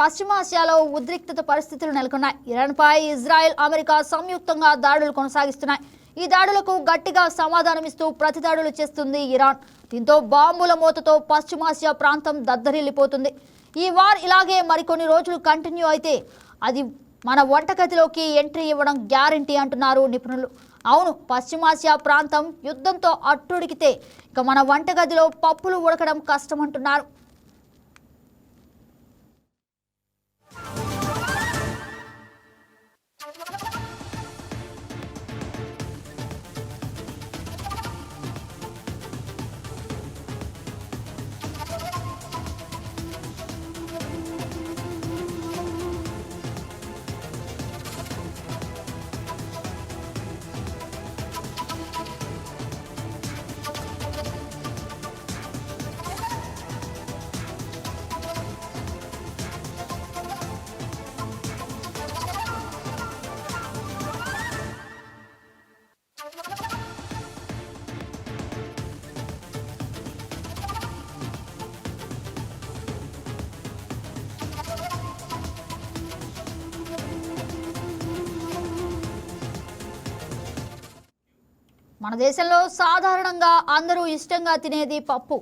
పశ్చిమాసియాలో ఉద్రిక్తత పరిస్థితులు నెలకొన్నాయి. ఇరాన్పై ఇజ్రాయెల్, అమెరికా సంయుక్తంగా దాడులు కొనసాగిస్తున్నాయి. ఈ దాడులకు గట్టిగా సమాధానమిస్తూ ప్రతిదాడులు చేస్తుంది ఇరాన్. దీంతో బాంబుల మోతతో పశ్చిమాసియా ప్రాంతం దద్దరిల్లిపోతుంది. ఈ వార్ ఇలాగే మరికొన్ని రోజులు కంటిన్యూ అయితే అది మన వంటగదిలోకి ఎంట్రీ ఇవ్వడం గ్యారంటీ అంటున్నారు నిపుణులు. అవును, పశ్చిమాసియా ప్రాంతం యుద్ధంతో అట్టుడికితే ఇక మన వంటగదిలో పప్పులు ఉడకడం కష్టమంటున్నారు. మన దేశంలో సాధారణంగా అందరూ ఇష్టంగా తినేది పప్పు.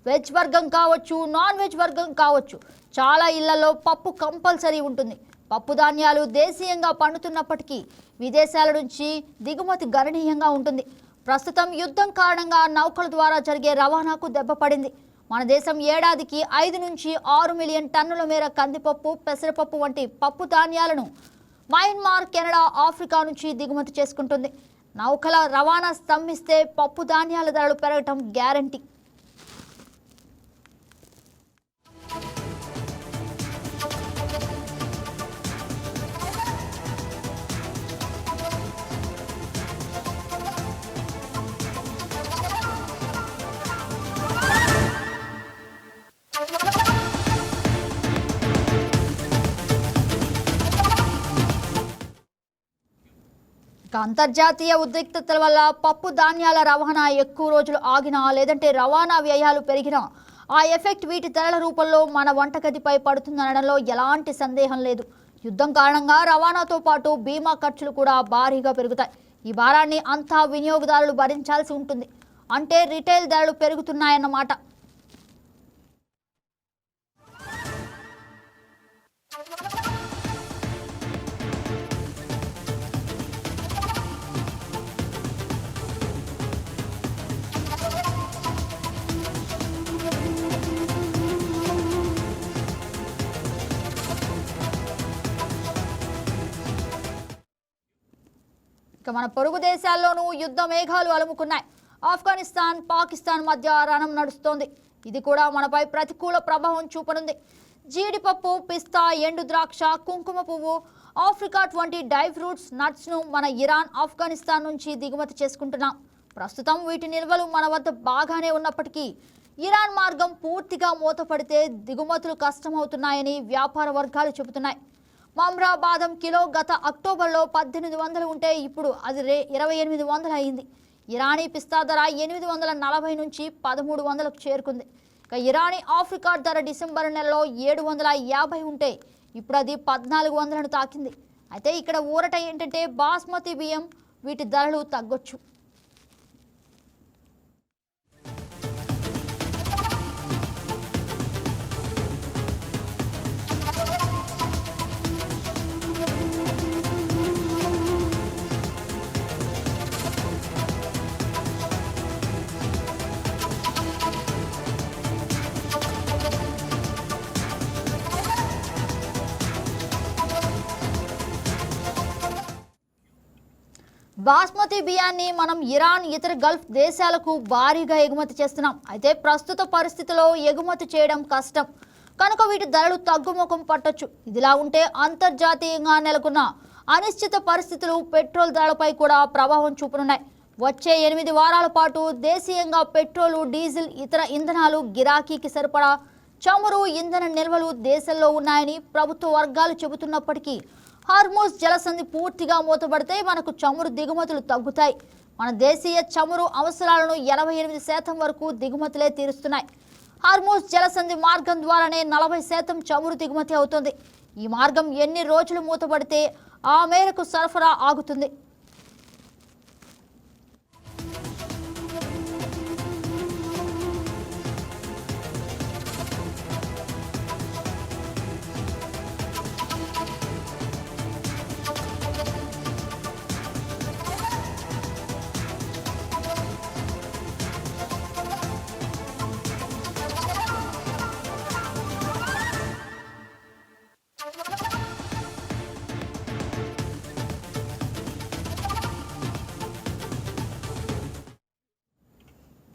వెజ్ వర్గం కావచ్చు, నాన్ వెజ్ వర్గం కావచ్చు, చాలా ఇళ్లలో పప్పు కంపల్సరీ ఉంటుంది. పప్పు ధాన్యాలు దేశీయంగా పండుతున్నప్పటికీ విదేశాల నుంచి దిగుమతి గణనీయంగా ఉంటుంది. ప్రస్తుతం యుద్ధం కారణంగా నౌకల ద్వారా జరిగే రవాణాకు దెబ్బపడింది. మన దేశం ఏడాదికి 5 నుంచి 6 మిలియన్ టన్నుల మేర కందిపప్పు, పెసరపప్పు వంటి పప్పు ధాన్యాలను మయన్మార్, కెనడా, ఆఫ్రికా నుంచి దిగుమతి చేసుకుంటుంది. నౌకల రవాణా స్తంభిస్తే పప్పు ధాన్యాల ధరలు పెరగటం గ్యారంటీ. అంతర్జాతీయ ఉద్రిక్తతల వల్ల పప్పు ధాన్యాల రవాణా ఎక్కువ రోజులు ఆగినా, లేదంటే రవాణా వ్యయాలు పెరిగినా ఆ ఎఫెక్ట్ వీటి ధరల రూపంలో మన వంటగదిపై పడుతుందనడంలో ఎలాంటి సందేహం లేదు. యుద్ధం కారణంగా రవాణాతో పాటు బీమా ఖర్చులు కూడా భారీగా పెరుగుతాయి. ఈ భారాన్ని అంతా వినియోగదారులు భరించాల్సి ఉంటుంది. అంటే రిటైల్ ధరలు పెరుగుతున్నాయన్నమాట. ఇక మన పొరుగు దేశాల్లోనూ యుద్ధ మేఘాలు అలుముకున్నాయి. ఆఫ్ఘనిస్తాన్, పాకిస్తాన్ మధ్య రణం నడుస్తోంది. ఇది కూడా మనపై ప్రతికూల ప్రభావం చూపనుంది. జీడిపప్పు, పిస్తా, ఎండు ద్రాక్ష, కుంకుమ పువ్వు, ఆఫ్రికాట్ వంటి డ్రై ఫ్రూట్స్, నట్స్ను మన ఇరాన్, ఆఫ్ఘనిస్తాన్ నుంచి దిగుమతి చేసుకుంటున్నాం. ప్రస్తుతం వీటి నిల్వలు మన వద్ద బాగానే ఉన్నప్పటికీ ఇరాన్ మార్గం పూర్తిగా మూతపడితే దిగుమతులు కష్టమవుతున్నాయని వ్యాపార వర్గాలు చెబుతున్నాయి. మమ్రా బాదం కిలో గత అక్టోబర్లో 1800 ఉంటే ఇప్పుడు అది 2800 అయింది. ఇరానీ పిస్తా ధర 840 నుంచి 1300కు చేరుకుంది. ఇక ఇరానీ ఆఫ్రికా ధర డిసెంబర్ నెలలో 750 ఉంటే ఇప్పుడు అది 1400ను తాకింది. అయితే ఇక్కడ ఊరట ఏంటంటే బాస్మతి బియ్యం వీటి ధరలు తగ్గొచ్చు. బాస్మతి బియ్యాన్ని మనం ఇరాన్, ఇతర గల్ఫ్ దేశాలకు భారీగా ఎగుమతి చేస్తున్నాం. అయితే ప్రస్తుత పరిస్థితిలో ఎగుమతి చేయడం కష్టం కనుక వీటి ధరలు తగ్గుముఖం పట్టొచ్చు. ఇదిలా ఉంటే అంతర్జాతీయంగా నెలకొన్న అనిశ్చిత పరిస్థితులు పెట్రోల్ ధరలపై కూడా ప్రభావం చూపనున్నాయి. వచ్చే 8 వారాల పాటు దేశీయంగా పెట్రోలు, డీజిల్, ఇతర ఇంధనాలు గిరాకీకి సరిపడా చమురు, ఇంధన నిల్వలు దేశంలో ఉన్నాయని ప్రభుత్వ వర్గాలు చెబుతున్నప్పటికీ హార్మోజ్ జలసంధి పూర్తిగా మూతపడితే మనకు చమురు దిగుమతులు తగ్గుతాయి. మన దేశీయ చమురు అవసరాలను 88% వరకు దిగుమతులే తీరుస్తున్నాయి. హార్మూజ్ జలసంధి మార్గం ద్వారానే 40% చమురు దిగుమతి అవుతుంది. ఈ మార్గం ఎన్ని రోజులు మూతపడితే ఆ మేరకు సరఫరా ఆగుతుంది.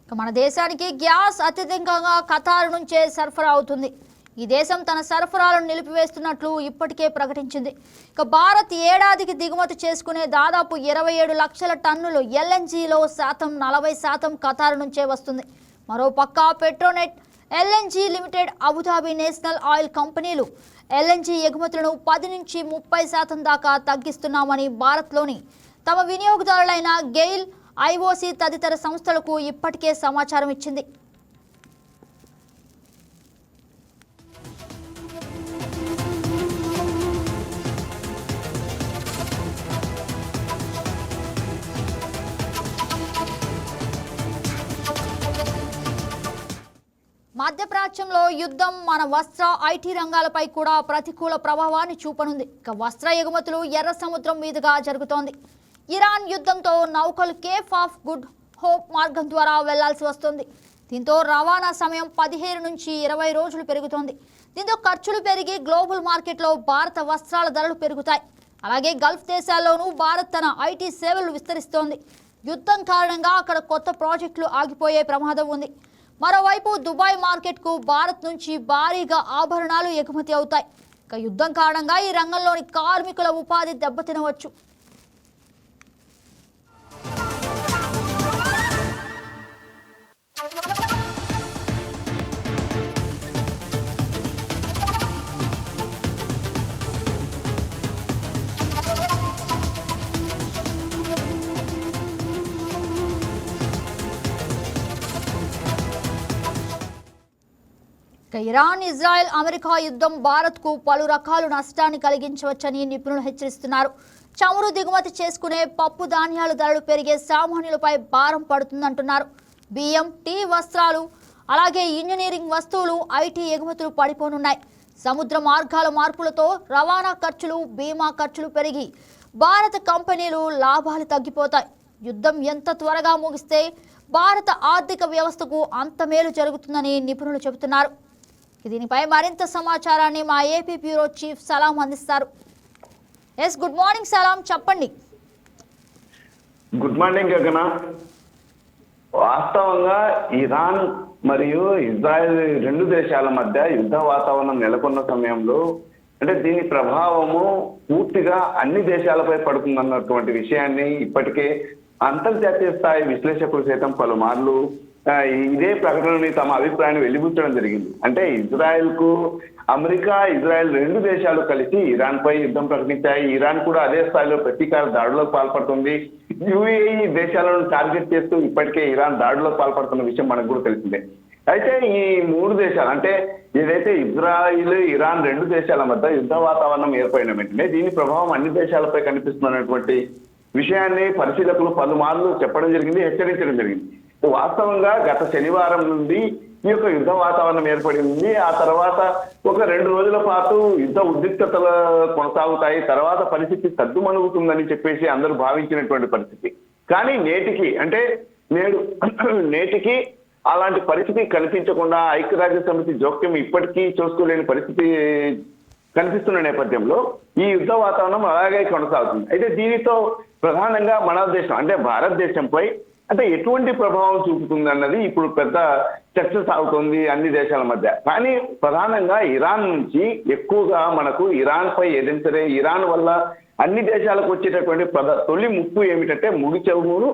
మన దేశానికి గ్యాస్ అత్యధికంగా ఖతార్ నుంచే సరఫరా అవుతుంది. ఈ దేశం తన సరఫరాలను నిలిపివేస్తున్నట్లు ఇప్పటికే ప్రకటించింది. భారత్ ఏడాదికి దిగుమతి చేసుకునే దాదాపు 27 లక్షల టన్నులు ఎల్ఎన్జీలో 40% ఖతార్ నుంచే వస్తుంది. మరోపక్క Petronet, LNG limited, Abu Dhabi national oil కంపెనీలు ఎల్ఎన్జీ ఎగుమతులను 10 నుంచి 30% దాకా తగ్గిస్తున్నామని భారత్లోని తమ వినియోగదారులైన గెయిల్, ఐఓసీ తదితర సంస్థలకు ఇప్పటికే సమాచారం ఇచ్చింది. మధ్యప్రాచ్యంలో యుద్ధం మన వస్త్ర, ఐటీ రంగాలపై కూడా ప్రతికూల ప్రభావాన్ని చూపనుంది. వస్త్ర ఎగుమతులు ఎర్ర సముద్రం మీదుగా జరుగుతోంది. ఇరాన్ యుద్ధంతో నౌకలు కేప్ ఆఫ్ గుడ్ హోప్ మార్గం ద్వారా వెళ్లాల్సి వస్తుంది. దీంతో రవాణా సమయం 15 నుంచి 20 రోజులు పెరుగుతోంది. దీంతో ఖర్చులు పెరిగి గ్లోబల్ మార్కెట్లో భారత వస్త్రాల ధరలు పెరుగుతాయి. అలాగే గల్ఫ్ దేశాల్లోనూ భారత్ తన ఐటీ సేవలు విస్తరిస్తోంది. యుద్ధం కారణంగా అక్కడ కొత్త ప్రాజెక్టులు ఆగిపోయే ప్రమాదం ఉంది. మరోవైపు దుబాయ్ మార్కెట్కు భారత్ నుంచి భారీగా ఆభరణాలు ఎగుమతి అవుతాయి. యుద్ధం కారణంగా ఈ రంగంలోని కార్మికుల ఉపాధి దెబ్బతినవచ్చు. ఇరాన్, ఇజ్రాయెల్, అమెరికా యుద్ధం భారత్కు పలు రకాల నష్టాన్ని కలిగించవచ్చని నిపుణులు హెచ్చరిస్తున్నారు. చమురు దిగుమతి చేసుకునే పప్పు ధాన్యాల ధరలు పెరిగే సామాన్యులపై భారం పడుతుందంటున్నారు. బియ్యం, టీ, వస్త్రాలు, అలాగే ఇంజనీరింగ్ వస్తువులు, ఐటీ ఎగుమతులు పడిపోనున్నాయి. సముద్ర మార్గాల మార్పులతో రవాణా ఖర్చులు, బీమా ఖర్చులు పెరిగి భారత కంపెనీలు లాభాలు తగ్గిపోతాయి. యుద్ధం ఎంత త్వరగా ముగిస్తే భారత ఆర్థిక వ్యవస్థకు అంత మేలు జరుగుతుందని నిపుణులు చెబుతున్నారు. దీనిపై మరింత సమాచారాన్ని మా ఏపీ బ్యూరో చీఫ్ సలాం అందిస్తారు. గుడ్ మార్నింగ్ సలాం, చెప్పండి. గుడ్ మార్నింగ్ గగన. వాస్తవంగా ఇరాన్ మరియు ఇజ్రాయెల్ రెండు దేశాల మధ్య యుద్ధ వాతావరణం నెలకొన్న సమయంలో అంటే దీని ప్రభావము పూర్తిగా అన్ని దేశాలపై పడుతుందన్నటువంటి విషయాన్ని ఇప్పటికే అంతర్జాతీయ స్థాయి విశ్లేషకులు సైతం పలుమార్లు ఇదే ప్రకటనని తమ అభిప్రాయాన్ని వెలిబుచ్చడం జరిగింది. అంటే అమెరికా, ఇజ్రాయెల్ రెండు దేశాలు కలిసి ఇరాన్ పై యుద్ధం ప్రకటించాయి. ఇరాన్ కూడా అదే స్థాయిలో ప్రతీకార దాడులకు పాల్పడుతుంది. యుఏఈ దేశాలను టార్గెట్ చేస్తూ ఇప్పటికే ఇరాన్ దాడులకు పాల్పడుతున్న విషయం మనకు కూడా తెలిసిందే. అయితే ఈ మూడు దేశాలు అంటే ఏదైతే ఇజ్రాయిల్, ఇరాన్ రెండు దేశాల మధ్య యుద్ధ వాతావరణం ఏర్పడిన వెంటనే దీని ప్రభావం అన్ని దేశాలపై కనిపిస్తున్నటువంటి విషయాన్ని పరిశీలకులు పలుమార్లు చెప్పడం జరిగింది, హెచ్చరించడం జరిగింది. వాస్తవంగా గత శనివారం నుండి ఈ యొక్క యుద్ధ వాతావరణం ఏర్పడింది. ఆ తర్వాత ఒక 2 రోజుల పాటు యుద్ధ ఉద్రిక్తతలు కొనసాగుతాయి. తర్వాత పరిస్థితి సద్దుమణుగుతుందని చెప్పేసి అందరూ భావించినటువంటి పరిస్థితి. కానీ నేటికి అలాంటి పరిస్థితి కనిపించకుండా ఐక్యరాజ్య సమితి జోక్యం ఇప్పటికీ చూసుకోలేని పరిస్థితి కనిపిస్తున్న నేపథ్యంలో ఈ యుద్ధ వాతావరణం అలాగే కొనసాగుతుంది. అయితే దీనితో ప్రధానంగా మన దేశం అంటే భారతదేశంపై అంటే ఎటువంటి ప్రభావం చూపుతుంది అన్నది ఇప్పుడు పెద్ద చర్చ సాగుతుంది అన్ని దేశాల మధ్య. కానీ ప్రధానంగా ఇరాన్ నుంచి ఎక్కువగా మనకు ఇరాన్ పై ఏదైతే ఇరాన్ వల్ల అన్ని దేశాలకు వచ్చేటటువంటి తొలి ముప్పు ఏమిటంటే ముడి చమురు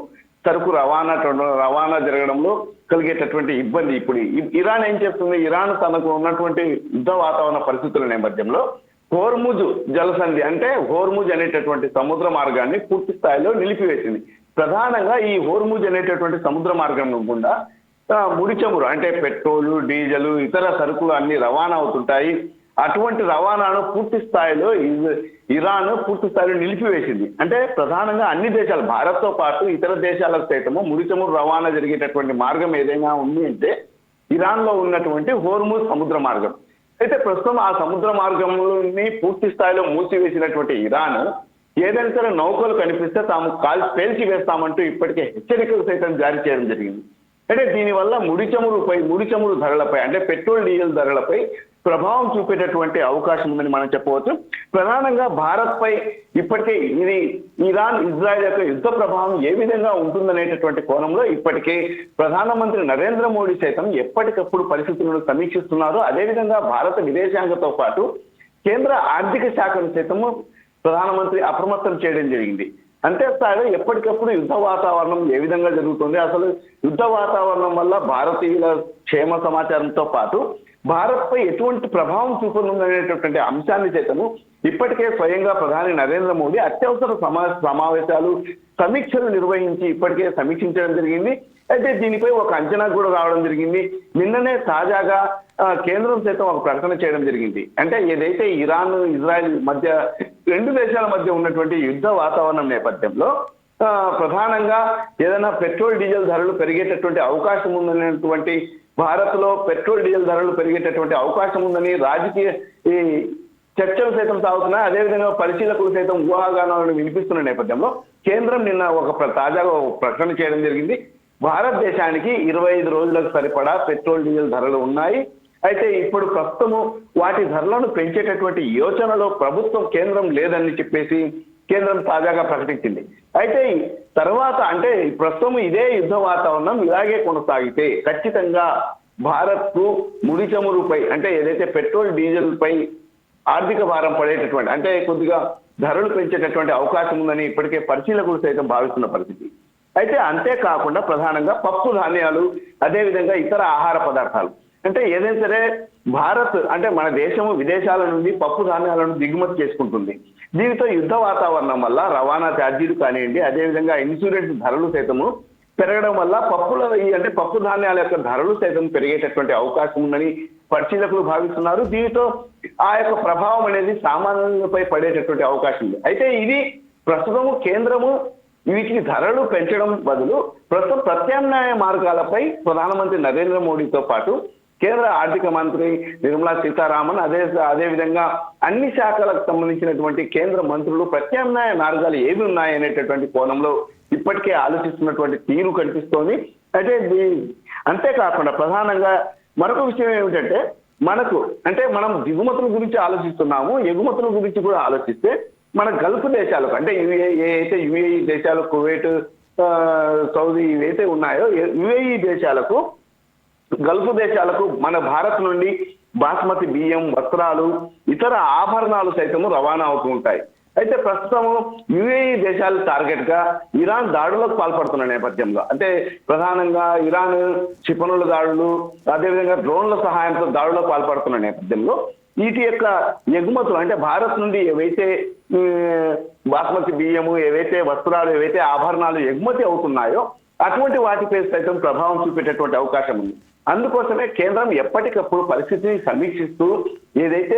సరుకు రవాణా జరగడంలో కలిగేటటువంటి ఇబ్బంది. ఇప్పుడు ఇరాన్ ఏం చేస్తుంది, ఇరాన్ తనకు ఉన్నటువంటి యుద్ధ వాతావరణ పరిస్థితుల నేపథ్యంలో హోర్ముజ్ జలసంధి అంటే హోర్ముజ్ అనేటటువంటి సముద్ర మార్గాన్ని పూర్తి స్థాయిలో నిలిపివేసింది. ప్రధానంగా ఈ హోర్ముజ్ అనేటటువంటి సముద్ర మార్గం గుండా ముడి చమురు అంటే పెట్రోలు, డీజిల్, ఇతర సరుకులు అన్ని రవాణా అవుతుంటాయి. అటువంటి రవాణాను పూర్తి స్థాయిలో ఇరాన్ పూర్తి స్థాయిలో నిలిపివేసింది. అంటే ప్రధానంగా అన్ని దేశాలు, భారత్తో పాటు ఇతర దేశాలకు సైతము ముడి చమురు రవాణా జరిగేటటువంటి మార్గం ఏదైనా ఉంది అంటే ఇరాన్ లో ఉన్నటువంటి హోర్ముజ్ సముద్ర మార్గం. అయితే ప్రస్తుతం ఆ సముద్ర మార్గంలోని పూర్తి స్థాయిలో మూసివేసినటువంటి ఇరాన్ ఏదైనా సరే నౌకలు కనిపిస్తే తాము పేల్చి వేస్తామంటూ ఇప్పటికే హెచ్చరికలు సైతం జారీ చేయడం జరిగింది. అంటే దీనివల్ల ముడి చమురు ధరలపై అంటే పెట్రోల్, డీజిల్ ధరలపై ప్రభావం చూపేటటువంటి అవకాశం ఉందని మనం చెప్పవచ్చు. ప్రధానంగా భారత్ పై ఇప్పటికే ఇది ఇరాన్, ఇజ్రాయెల్ యొక్క యుద్ధ ప్రభావం ఏ విధంగా ఉంటుందనేటటువంటి కోణంలో ఇప్పటికే ప్రధానమంత్రి నరేంద్ర మోడీ సైతం ఎప్పటికప్పుడు పరిస్థితులను సమీక్షిస్తున్నారు. అదేవిధంగా భారత విదేశాంగతో పాటు కేంద్ర ఆర్థిక శాఖను సైతము ప్రధానమంత్రి అప్రమత్తం చేయడం జరిగింది. అంతే స్థాయిలో ఎప్పటికప్పుడు యుద్ధ వాతావరణం ఏ విధంగా జరుగుతుంది, అసలు యుద్ధ వాతావరణం వల్ల భారతీయుల క్షేమ సమాచారంతో పాటు భారత్ పై ఎటువంటి ప్రభావం చూపనుందనేటటువంటి అంశాన్ని సైతము ఇప్పటికే స్వయంగా ప్రధాని నరేంద్ర మోడీ అత్యవసర సమావేశాలు, సమీక్షలు నిర్వహించి ఇప్పటికే సమీక్షించడం జరిగింది. అయితే దీనిపై ఒక అంచనా కూడా రావడం జరిగింది. నిన్ననే తాజాగా కేంద్రం సైతం ఒక ప్రకటన చేయడం జరిగింది. అంటే ఏదైతే ఇరాన్, ఇజ్రాయెల్ మధ్య రెండు దేశాల మధ్య ఉన్నటువంటి యుద్ధ వాతావరణం నేపథ్యంలో ప్రధానంగా ఏదైనా పెట్రోల్, డీజిల్ ధరలు పెరిగేటటువంటి అవకాశం ఉందనేటువంటి, భారత్ లో పెట్రోల్, డీజిల్ ధరలు పెరిగేటటువంటి అవకాశం ఉందని రాజకీయ ఈ చర్చలు సైతం సాగుతున్నాయి. అదేవిధంగా పరిశీలకులు సైతం ఊహాగానాలను వినిపిస్తున్న నేపథ్యంలో కేంద్రం నిన్న తాజాగా ఒక ప్రకటన చేయడం జరిగింది. భారతదేశానికి 25 రోజులకు సరిపడా పెట్రోల్, డీజిల్ ధరలు ఉన్నాయి. అయితే ఇప్పుడు ప్రస్తుతము వాటి ధరలను పెంచేటటువంటి యోచనలో కేంద్రం లేదని చెప్పేసి కేంద్రం తాజాగా ప్రకటించింది. అయితే తర్వాత అంటే ప్రస్తుతం ఇదే యుద్ధ వాతావరణం ఇలాగే కొనసాగితే ఖచ్చితంగా భారత్ కు ముడి చమురుపై అంటే ఏదైతే పెట్రోల్, డీజిల్ పై ఆర్థిక భారం పడేటటువంటి అంటే కొద్దిగా ధరలు పెంచేటటువంటి అవకాశం ఉందని ఇప్పటికే పరిశీలకులు సైతం భావిస్తున్న పరిస్థితి. అయితే అంతేకాకుండా ప్రధానంగా పప్పు ధాన్యాలు, అదేవిధంగా ఇతర ఆహార పదార్థాలు అంటే ఏదైనా సరే భారత్ అంటే మన దేశము విదేశాల నుండి పప్పు ధాన్యాలను దిగుమతి చేసుకుంటుంది. దీనితో యుద్ధ వాతావరణం వల్ల రవాణా ఛార్జీలు కానివ్వండి, అదేవిధంగా ఇన్సూరెన్స్ ధరలు సైతము పెరగడం వల్ల పప్పు ధాన్యాల యొక్క ధరలు సైతం పెరిగేటటువంటి అవకాశం ఉందని పరిశీలకులు భావిస్తున్నారు. దీనితో ఆ యొక్క ప్రభావం అనేది సామాన్యులపై పడేటటువంటి అవకాశం ఉంది. అయితే ఇది ప్రస్తుతము కేంద్రము వీటికి ధరలు పెంచడం బదులు ప్రస్తుతం ప్రత్యామ్నాయ మార్గాలపై ప్రధానమంత్రి నరేంద్ర మోడీతో పాటు కేంద్ర ఆర్థిక మంత్రి నిర్మలా సీతారామన్ అదేవిధంగా అన్ని శాఖలకు సంబంధించినటువంటి కేంద్ర మంత్రులు ప్రత్యామ్నాయ మార్గాలు ఏవి ఉన్నాయనేటటువంటి కోణంలో ఇప్పటికే ఆలోచిస్తున్నటువంటి తీరు కనిపిస్తోంది. అయితే అంతేకాకుండా ప్రధానంగా మరొక విషయం ఏమిటంటే మనం దిగుమతుల గురించి ఆలోచిస్తున్నాము, ఎగుమతుల గురించి కూడా ఆలోచిస్తే మన గల్ఫ్ దేశాలకు అంటే యుఏఈ దేశాలు, కువైట్, సౌదీ ఇవైతే ఉన్నాయో యుఏఈ దేశాలకు, గల్ఫ్ దేశాలకు మన భారత్ నుండి బాస్మతి బియ్యం, వస్త్రాలు, ఇతర ఆభరణాలు సైతము రవాణా అవుతూ ఉంటాయి. అయితే ప్రస్తుతం యుఏఈ దేశాలు టార్గెట్ గా ఇరాన్ దాడులకు పాల్పడుతున్న నేపథ్యంలో అంటే ప్రధానంగా ఇరాన్ క్షిపణుల దాడులు, అదేవిధంగా డ్రోన్ల సహాయంతో దాడులకు పాల్పడుతున్న నేపథ్యంలో వీటి యొక్క ఎగుమతులు అంటే భారత్ నుండి ఏవైతే బాస్మతి బియ్యము, ఏవైతే వస్త్రాలు, ఏవైతే ఆభరణాలు ఎగుమతి అవుతున్నాయో అటువంటి వాటిపై సైతం ప్రభావం చూపేటటువంటి అవకాశం ఉంది. అందుకోసమే కేంద్రం ఎప్పటికప్పుడు పరిస్థితిని సమీక్షిస్తూ ఏదైతే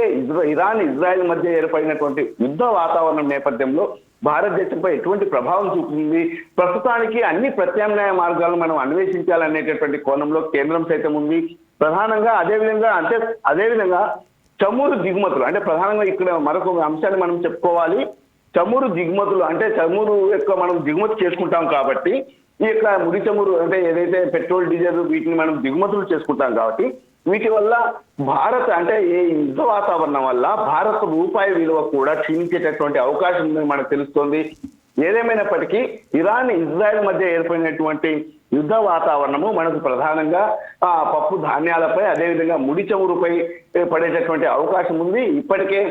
ఇరాన్, ఇజ్రాయెల్ మధ్య ఏర్పడినటువంటి యుద్ధ వాతావరణం నేపథ్యంలో భారతదేశంపై ఎటువంటి ప్రభావం చూపుతుంది, ప్రస్తుతానికి అన్ని ప్రత్యామ్నాయ మార్గాలు మనం అన్వేషించాలనేటటువంటి కోణంలో కేంద్రం సైతం ఉంది. ప్రధానంగా అదేవిధంగా చమురు దిగుమతులు అంటే ప్రధానంగా ఇక్కడ మరొక అంశాన్ని మనం చెప్పుకోవాలి. చమురు దిగుమతులు అంటే చమురు యొక్క మనం దిగుమతి చేసుకుంటాం కాబట్టి ఈ యొక్క ముడి చమురు అంటే ఏదైతే పెట్రోల్, డీజిల్ వీటిని మనం దిగుమతులు చేసుకుంటాం కాబట్టి వీటి వల్ల భారత్ అంటే ఈ యుద్ధ వాతావరణం వల్ల భారత రూపాయి విలువ కూడా క్షీణించేటటువంటి అవకాశం ఉందని మనకు తెలుస్తోంది. ఏదేమైనప్పటికీ ఇరాన్, ఇజ్రాయెల్ మధ్య ఏర్పడినటువంటి యుద్ధ వాతావరణము మనకు ప్రధానంగా పప్పు ధాన్యాలపై అదేవిధంగా ముడి చమురుపై పడేటటువంటి అవకాశం ఉంది. ఇప్పటికే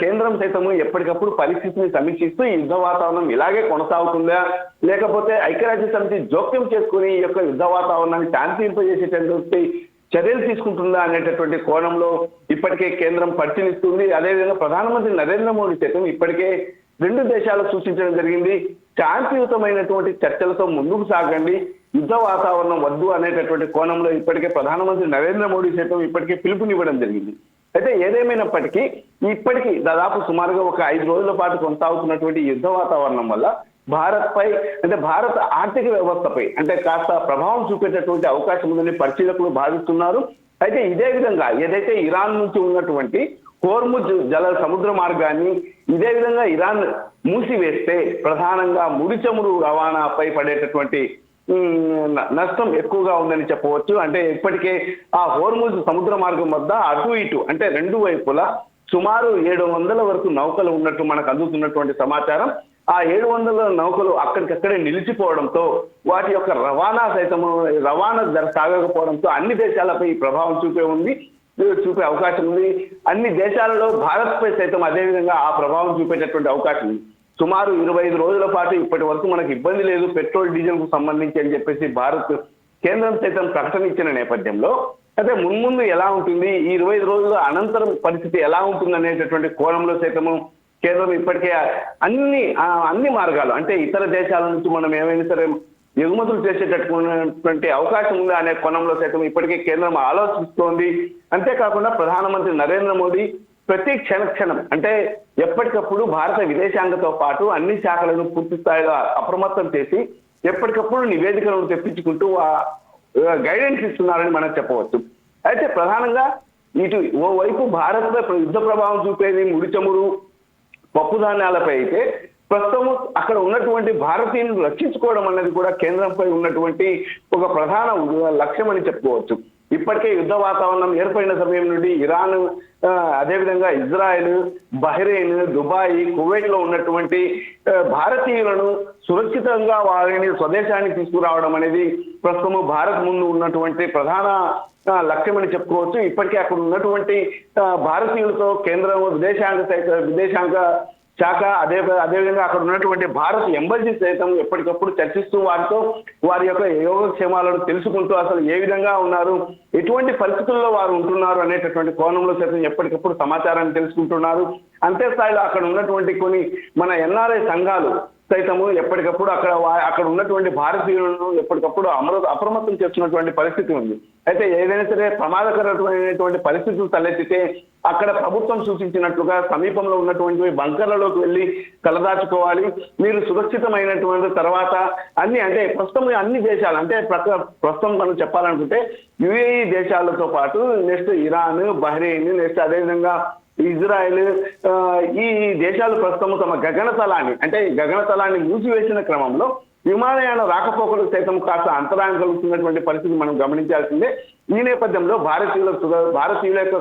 కేంద్రం సైతము ఎప్పటికప్పుడు పరిస్థితిని సమీక్షిస్తూ ఈ యుద్ధ వాతావరణం ఇలాగే కొనసాగుతుందా, లేకపోతే ఐక్యరాజ్య సమితి జోక్యం చేసుకుని ఈ యొక్క యుద్ధ వాతావరణాన్ని శాంతింపజేసేటటువంటి చర్యలు తీసుకుంటుందా అనేటటువంటి కోణంలో ఇప్పటికే కేంద్రం పరిశీలిస్తుంది. అదేవిధంగా ప్రధానమంత్రి నరేంద్ర మోడీ సైతం ఇప్పటికే రెండు దేశాలకు సూచించడం జరిగింది. శాంతియుతమైనటువంటి చర్చలతో ముందుకు సాగండి, యుద్ధ వాతావరణం వద్దు అనేటటువంటి కోణంలో ఇప్పటికే ప్రధానమంత్రి నరేంద్ర మోడీ సైతం ఇప్పటికే పిలుపునివ్వడం జరిగింది. అయితే ఏదేమైనప్పటికీ ఇప్పటికీ దాదాపు సుమారుగా ఒక 5 రోజుల పాటు కొనసాగుతున్నటువంటి యుద్ధ వాతావరణం వల్ల భారత్ పై అంటే భారత ఆర్థిక వ్యవస్థపై అంటే కాస్త ప్రభావం చూపేటటువంటి అవకాశం ఉందని పరిశీలకులు భావిస్తున్నారు. అయితే ఇదే విధంగా ఏదైతే ఇరాన్ నుంచి ఉన్నటువంటి హోర్ముజ్ జల సముద్ర మార్గాన్ని ఇదే విధంగా ఇరాన్ మూసివేస్తే ప్రధానంగా ముడి చమురు రవాణాపై పడేటటువంటి నష్టం ఎక్కువగా ఉందని చెప్పవచ్చు. అంటే ఇప్పటికే ఆ హోర్ముజ్ సముద్ర మార్గం వద్ద అటు ఇటు అంటే రెండు వైపులా సుమారు 700 వరకు నౌకలు ఉన్నట్టు మనకు అందుతున్నటువంటి సమాచారం. ఆ 700 నౌకలు అక్కడికక్కడే నిలిచిపోవడంతో వాటి యొక్క రవాణా సాగకపోవడంతో అన్ని దేశాలపై ప్రభావం చూపే అవకాశం ఉంది. అన్ని దేశాలలో భారత్ పై సైతం అదేవిధంగా ఆ ప్రభావం చూపేటటువంటి అవకాశం ఉంది. సుమారు 25 రోజుల పాటు ఇప్పటి వరకు మనకు ఇబ్బంది లేదు పెట్రోల్ డీజిల్ కు సంబంధించి అని చెప్పేసి భారత్ కేంద్రం సైతం ప్రకటన ఇచ్చిన నేపథ్యంలో అయితే మున్ముందు ఎలా ఉంటుంది, ఈ 25 రోజుల అనంతరం పరిస్థితి ఎలా ఉంటుంది అనేటటువంటి కోణంలో సైతము కేంద్రం ఇప్పటికే అన్ని మార్గాలు అంటే ఇతర దేశాల నుంచి మనం ఏమైనా సరే ఎగుమతులు చేసేటటువంటి అవకాశం ఉందా అనే కోణంలో సైతం ఇప్పటికే కేంద్రం ఆలోచిస్తోంది. అంతేకాకుండా ప్రధానమంత్రి నరేంద్ర మోడీ ప్రతి క్షణం అంటే ఎప్పటికప్పుడు భారత విదేశాంగతో పాటు అన్ని శాఖలను పూర్తి స్థాయిలో అప్రమత్తం చేసి ఎప్పటికప్పుడు నివేదికలను తెప్పించుకుంటూ గైడెన్స్ ఇస్తున్నారని మనం చెప్పవచ్చు. అయితే ప్రధానంగా ఇటు ఓవైపు భారత్పై యుద్ధ ప్రభావం చూపేది ముడి చమురు పప్పు ధాన్యాలపై అయితే ప్రస్తుతం అక్కడ ఉన్నటువంటి భారతీయులను రక్షించుకోవడం అనేది కూడా కేంద్రంపై ఉన్నటువంటి ఒక ప్రధాన లక్ష్యం అని చెప్పుకోవచ్చు. ఇప్పటికే యుద్ధ వాతావరణం ఏర్పడిన సమయం నుండి ఇరాన్ అదేవిధంగా ఇజ్రాయెల్, బహ్రెయిన్, దుబాయ్, కువైట్ లో ఉన్నటువంటి భారతీయులను సురక్షితంగా వారిని స్వదేశానికి తీసుకురావడం అనేది ప్రస్తుతం భారత్ ముందు ఉన్నటువంటి ప్రధాన లక్ష్యమని చెప్పుకోవచ్చు. ఇప్పటికే అక్కడ ఉన్నటువంటి భారతీయులతో కేంద్రం విదేశాంగ శాఖ అదేవిధంగా అక్కడ ఉన్నటువంటి భారత ఎంబసీ సైతం ఎప్పటికప్పుడు చర్చిస్తూ వారి యొక్క యోగక్షేమాలను తెలుసుకుంటూ అసలు ఏ విధంగా ఉన్నారు, ఎటువంటి పరిస్థితుల్లో వారు ఉంటున్నారు అనేటటువంటి కోణంలో సైతం ఎప్పటికప్పుడు సమాచారాన్ని తెలుసుకుంటున్నారు. అంతే స్థాయిలో అక్కడ ఉన్నటువంటి కొన్ని మన ఎన్ఆర్ఐ సంఘాలు సైతము ఎప్పటికప్పుడు అక్కడ ఉన్నటువంటి భారతీయులను ఎప్పటికప్పుడు అప్రమత్తం చేస్తున్నటువంటి పరిస్థితి ఉంది. అయితే ఏదైనా సరే ప్రమాదకరమైనటువంటి పరిస్థితులు తలెత్తితే అక్కడ ప్రభుత్వం సూచించినట్లుగా సమీపంలో ఉన్నటువంటి బంకర్లలోకి వెళ్ళి తలదాచుకోవాలి. మీరు సురక్షితమైనటువంటి తర్వాత అంటే ప్రస్తుతం అన్ని దేశాలు అంటే ప్రస్తుతం మనం చెప్పాలనుకుంటే యుఏఈ దేశాలతో పాటు నెక్స్ట్ ఇరాన్, బహ్రెయిన్, నెక్స్ట్ అదేవిధంగా ఇజ్రాయెల్ ఈ దేశాలు ప్రస్తుతం తమ గగనతలాన్ని మూసివేసిన క్రమంలో విమానయాన రాకపోకలు సైతం కాస్త అంతరాయం కలుగుతున్నటువంటి పరిస్థితి మనం గమనించాల్సిందే. ఈ నేపథ్యంలో భారతీయుల యొక్క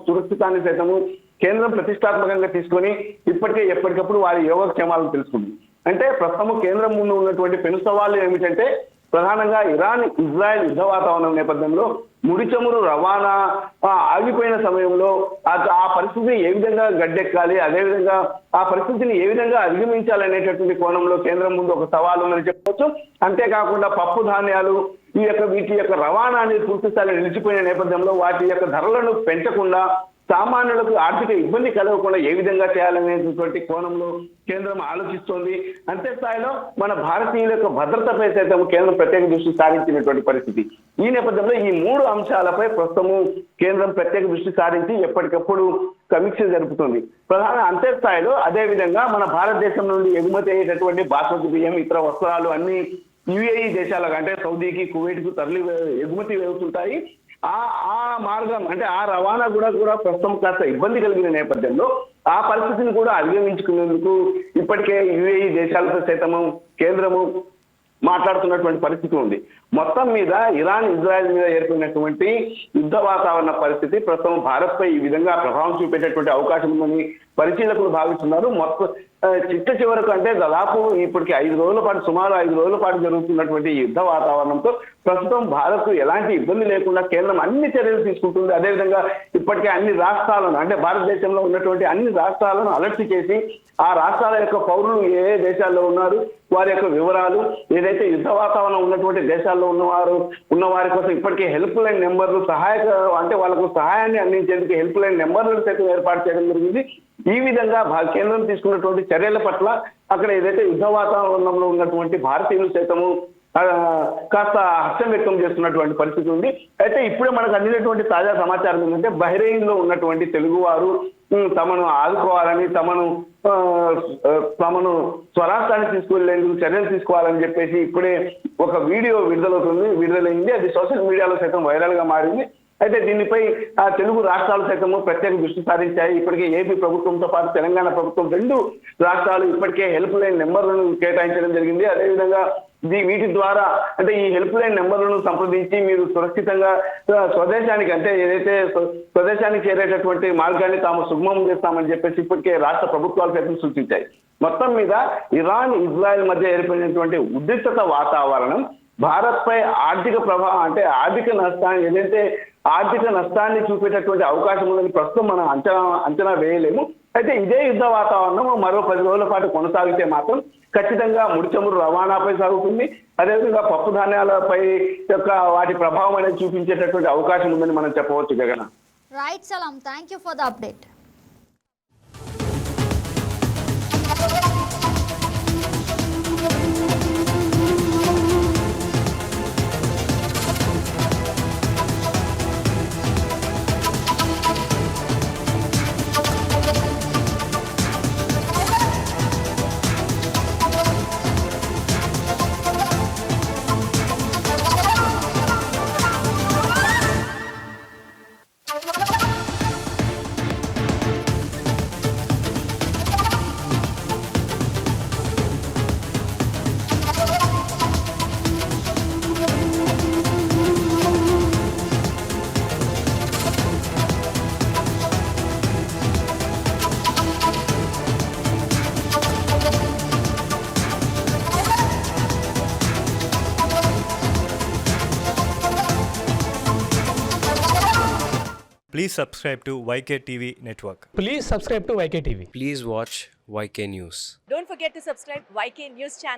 సురక్షితాన్ని సైతము కేంద్రం ప్రతిష్టాత్మకంగా తీసుకొని ఇప్పటికే ఎప్పటికప్పుడు వారి యోగక్షేమాలను తెలుసుకుంది. అంటే ప్రస్తుతం కేంద్రం ముందు ఉన్నటువంటి పెను సవాళ్లు ఏమిటంటే ప్రధానంగా ఇరాన్, ఇజ్రాయెల్ యుద్ధ వాతావరణం నేపథ్యంలో ముడి చమురు రవాణా ఆగిపోయిన సమయంలో ఆ పరిస్థితిని ఏ విధంగా గడ్డెక్కాలి, అదేవిధంగా ఆ పరిస్థితిని ఏ విధంగా అధిగమించాలనేటటువంటి కోణంలో కేంద్రం ముందు ఒక సవాలు ఉందని చెప్పవచ్చు. అంతేకాకుండా పప్పు ధాన్యాలు వీటి యొక్క రవాణా అనేది పూర్తి స్థాయిలో నిలిచిపోయిన నేపథ్యంలో వాటి యొక్క ధరలను పెంచకుండా సామాన్యులకు ఆర్థిక ఇబ్బంది కలగకుండా ఏ విధంగా చేయాలనేటువంటి కోణంలో కేంద్రం ఆలోచిస్తోంది. అంతే స్థాయిలో మన భారతీయుల యొక్క భద్రతపై సైతం కేంద్రం ప్రత్యేక దృష్టి సారించినటువంటి పరిస్థితి. ఈ నేపథ్యంలో ఈ 3 అంశాలపై ప్రస్తుతము కేంద్రం ప్రత్యేక దృష్టి సారించి ఎప్పటికప్పుడు సమీక్ష జరుపుతుంది. అంతే స్థాయిలో అదేవిధంగా మన భారతదేశం నుండి ఎగుమతి అయ్యేటటువంటి బాస్మతి బియ్యం, ఇతర వస్త్రాలు అన్ని యుఏఈ దేశాలకు అంటే సౌదీకి, కువైట్ కు ఎగుమతి అవుతుంటాయి. ఆ మార్గం అంటే ఆ రవాణా కూడా ప్రస్తుతం కాస్త ఇబ్బంది కలిగిన నేపథ్యంలో ఆ పరిస్థితిని కూడా అధిగమించుకునేందుకు ఇప్పటికే యుఏఈ దేశాలతో సైతము కేంద్రము మాట్లాడుతున్నటువంటి పరిస్థితి ఉంది. మొత్తం మీద ఇరాన్, ఇజ్రాయెల్ మీద ఏర్పడినటువంటి యుద్ధ వాతావరణ పరిస్థితి ప్రస్తుతం భారత్ పై ఈ విధంగా ప్రభావం చూపేటటువంటి అవకాశం ఉందని పరిశీలకులు భావిస్తున్నారు. మొత్తం చివరకు అంటే దాదాపు ఇప్పటికి సుమారు 5 రోజుల పాటు జరుగుతున్నటువంటి యుద్ధ వాతావరణంతో ప్రస్తుతం భారత్ ఎలాంటి ఇబ్బంది లేకుండా కేంద్రం అన్ని చర్యలు తీసుకుంటుంది. అదేవిధంగా ఇప్పటికే అన్ని రాష్ట్రాలను అంటే భారతదేశంలో ఉన్నటువంటి అన్ని రాష్ట్రాలను అలర్ట్ చేసి ఆ రాష్ట్రాల యొక్క పౌరులు ఏ దేశాల్లో ఉన్నారు, వారి యొక్క వివరాలు, ఏదైతే యుద్ధ వాతావరణం ఉన్నటువంటి దేశాల్లో ఉన్న వారి కోసం ఇప్పటికే హెల్ప్ లైన్ నెంబర్లు అంటే వాళ్ళకు సహాయాన్ని అందించేందుకు హెల్ప్ లైన్ నెంబర్లను సైతం ఏర్పాటు చేయడం జరిగింది. ఈ విధంగా కేంద్రం తీసుకున్నటువంటి చర్యల పట్ల అక్కడ ఏదైతే యుద్ధ వాతావరణంలో ఉన్నటువంటి భారతీయులు సైతము కాస్త హర్షం వ్యక్తం చేస్తున్నటువంటి పరిస్థితి ఉంది. అయితే ఇప్పుడే మనకు అందినటువంటి తాజా సమాచారం ఏంటంటే బహ్రెయిన్ లో ఉన్నటువంటి తెలుగువారు తమను ఆదుకోవాలని, తమను స్వరాష్ట్రానికి తీసుకువెళ్లేందుకు చర్యలు తీసుకోవాలని చెప్పేసి ఇప్పుడే ఒక వీడియో విడుదలైంది. అది సోషల్ మీడియాలో సైతం వైరల్ గా మారింది. అయితే దీనిపై ఆ తెలుగు రాష్ట్రాలు సైతము ప్రత్యేక దృష్టి సారించాయి. ఇప్పటికే ఏపీ ప్రభుత్వంతో పాటు తెలంగాణ ప్రభుత్వం 2 రాష్ట్రాలు ఇప్పటికే హెల్ప్ లైన్ నెంబర్లను కేటాయించడం జరిగింది. అదేవిధంగా వీటి ద్వారా అంటే ఈ హెల్ప్ లైన్ నెంబర్లను సంప్రదించి మీరు సురక్షితంగా స్వదేశానికి అంటే ఏదైతే స్వదేశానికి చేరేటటువంటి మార్గాన్ని తాము సుగమం చేస్తామని చెప్పేసి ఇప్పటికే రాష్ట్ర ప్రభుత్వాలు సైతం సూచించాయి. మొత్తం మీద ఇరాన్ ఇజ్రాయెల్ మధ్య ఏర్పడినటువంటి ఉద్రిక్తత వాతావరణం భారత్ పై ఆర్థిక ప్రభావం అంటే ఆర్థిక నష్టాన్ని చూపేటటువంటి అవకాశం ఉందని ప్రస్తుతం మనం అంచనా వేయలేము. అయితే ఇదే యుద్ధ వాతావరణం మరో 10 రోజుల పాటు కొనసాగితే మాత్రం ఖచ్చితంగా ముడి చమురు రవాణాపై సాగుతుంది. అదేవిధంగా పప్పు ధాన్యాలపై వాటి ప్రభావం అనేది చూపించేటటువంటి అవకాశం ఉందని మనం చెప్పవచ్చు. జగన్. రైట్ సలాం, thank you for the update. Please subscribe to YK TV Network. Please subscribe to YK TV. Please watch YK News. Don't forget to subscribe YK News channel.